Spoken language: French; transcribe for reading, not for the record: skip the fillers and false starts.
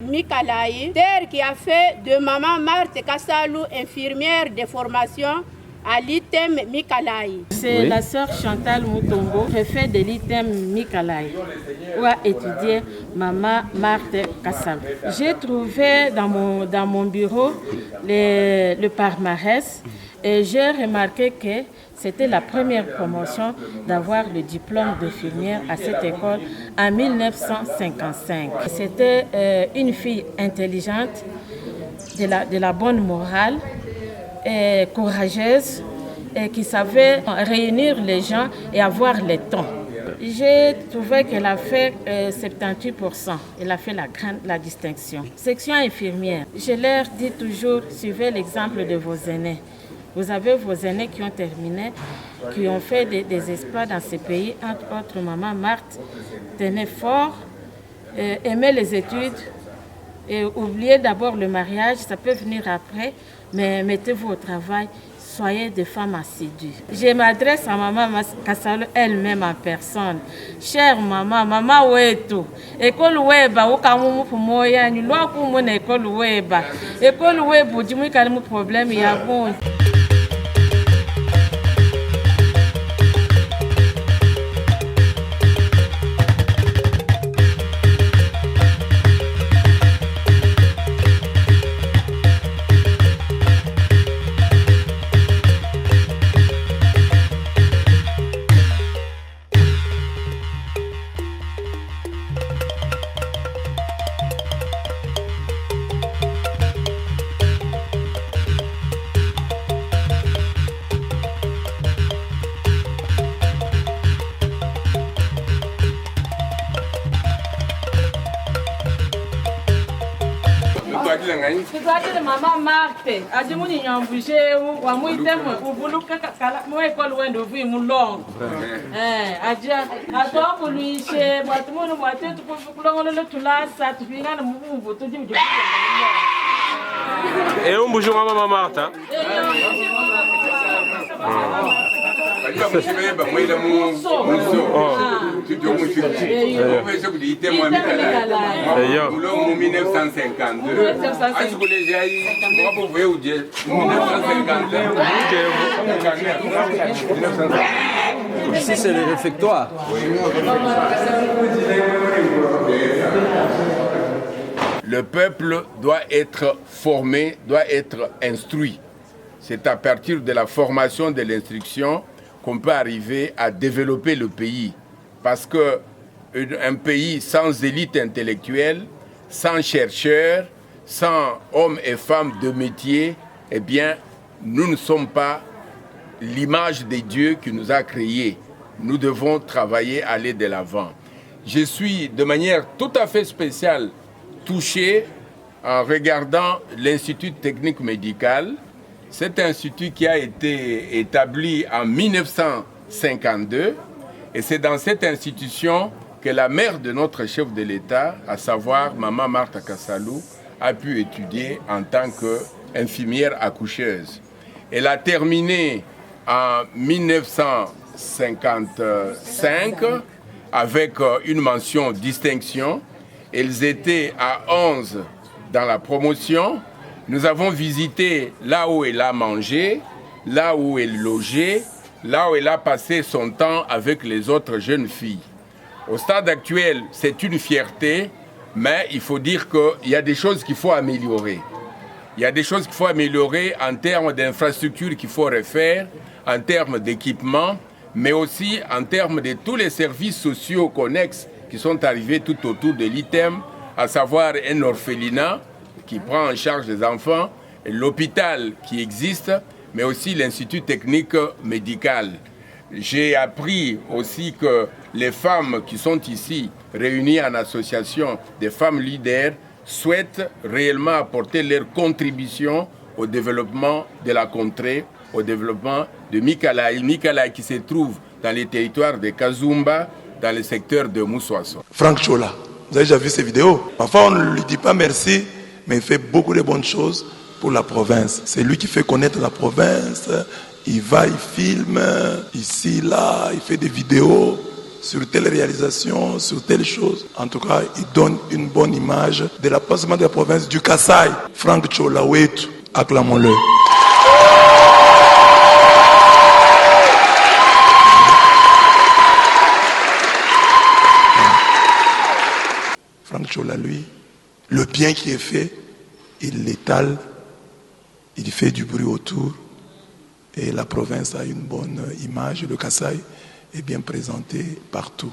Mikalaï, terre qui a fait de maman Marthe Kassalou infirmière de formation à l'ITEM Mikalaï. C'est la sœur Chantal Moutombo, préfet de l'ITEM Mikalaï, où a étudié maman Marthe Kassalou. J'ai trouvé dans mon bureau le palmarès et j'ai remarqué que c'était la première promotion d'avoir le diplôme d'infirmière à cette école en 1955. C'était une fille intelligente, de la bonne morale, et courageuse, et qui savait réunir les gens et avoir le temps. J'ai trouvé qu'elle a fait 78%. Elle a fait la distinction. Section infirmière, je leur dis toujours, suivez l'exemple de vos aînés. Vous avez vos aînés qui ont terminé, qui ont fait des exploits dans ces pays, entre autres maman Marthe. Tenez fort, aimez les études, et oubliez d'abord le mariage, ça peut venir après, mais mettez-vous au travail, soyez des femmes assidues. Je m'adresse à maman Kassalou elle-même en personne. Chère maman, maman Wetu, école weba, ukamumu pumoya, ni lwa kumuna école weba. École weba, dimu kalimu problème ya bon. Tukwatile mama Marthe, adimuni nyambuje wa muitemo ubuluka kala mo école wendo vi mulongo. Aja atoko luishe bwatumuno bwatetu kulongolo le tulasa tupingana mumbu tujimje. Umbujo mama Marthe. Ici c'est le réfectoire. Le peuple doit être formé, doit être instruit. C'est à partir de la formation de l'instruction qu'on peut arriver à développer le pays. Parce qu'un pays sans élite intellectuelle, sans chercheurs, sans hommes et femmes de métier, eh bien, nous ne sommes pas l'image de Dieu qui nous a créés. Nous devons travailler, aller de l'avant. Je suis de manière tout à fait spéciale touché en regardant l'Institut technique médical. Cet institut qui a été établi en 1952 et c'est dans cette institution que la mère de notre chef de l'État, à savoir maman Marthe Kassalou, a pu étudier en tant qu'infirmière accoucheuse. Elle a terminé en 1955 avec une mention distinction. Elles étaient à 11 dans la promotion. Nous avons visité là où elle a mangé, là où elle logeait, là où elle a passé son temps avec les autres jeunes filles. Au stade actuel, c'est une fierté, mais il faut dire qu'il y a des choses qu'il faut améliorer. Il y a des choses qu'il faut améliorer en termes d'infrastructures qu'il faut refaire, en termes d'équipement, mais aussi en termes de tous les services sociaux connexes qui sont arrivés tout autour de l'ITEM, à savoir un orphelinat qui prend en charge les enfants, l'hôpital qui existe, mais aussi l'Institut technique médical. J'ai appris aussi que les femmes qui sont ici, réunies en association des femmes leaders, souhaitent réellement apporter leur contribution au développement de la contrée, au développement de Mikalaï. Mikalaï qui se trouve dans les territoires de Kazumba, dans le secteur de Moussoisson. Franck Chola, vous avez déjà vu ces vidéos? Parfois on ne lui dit pas merci, mais il fait beaucoup de bonnes choses pour la province. C'est lui qui fait connaître la province. Il va, il filme, ici, là, il fait des vidéos. sur telle réalisation, sur telle chose. En tout cas, il donne une bonne image de l'avancement de la province du Kasaï. Franck Tcholawetu, acclamons-le. Franck Tchola, lui, le bien qui est fait, il l'étale, il fait du bruit autour et la province a une bonne image. Le Kasaï est bien présenté partout.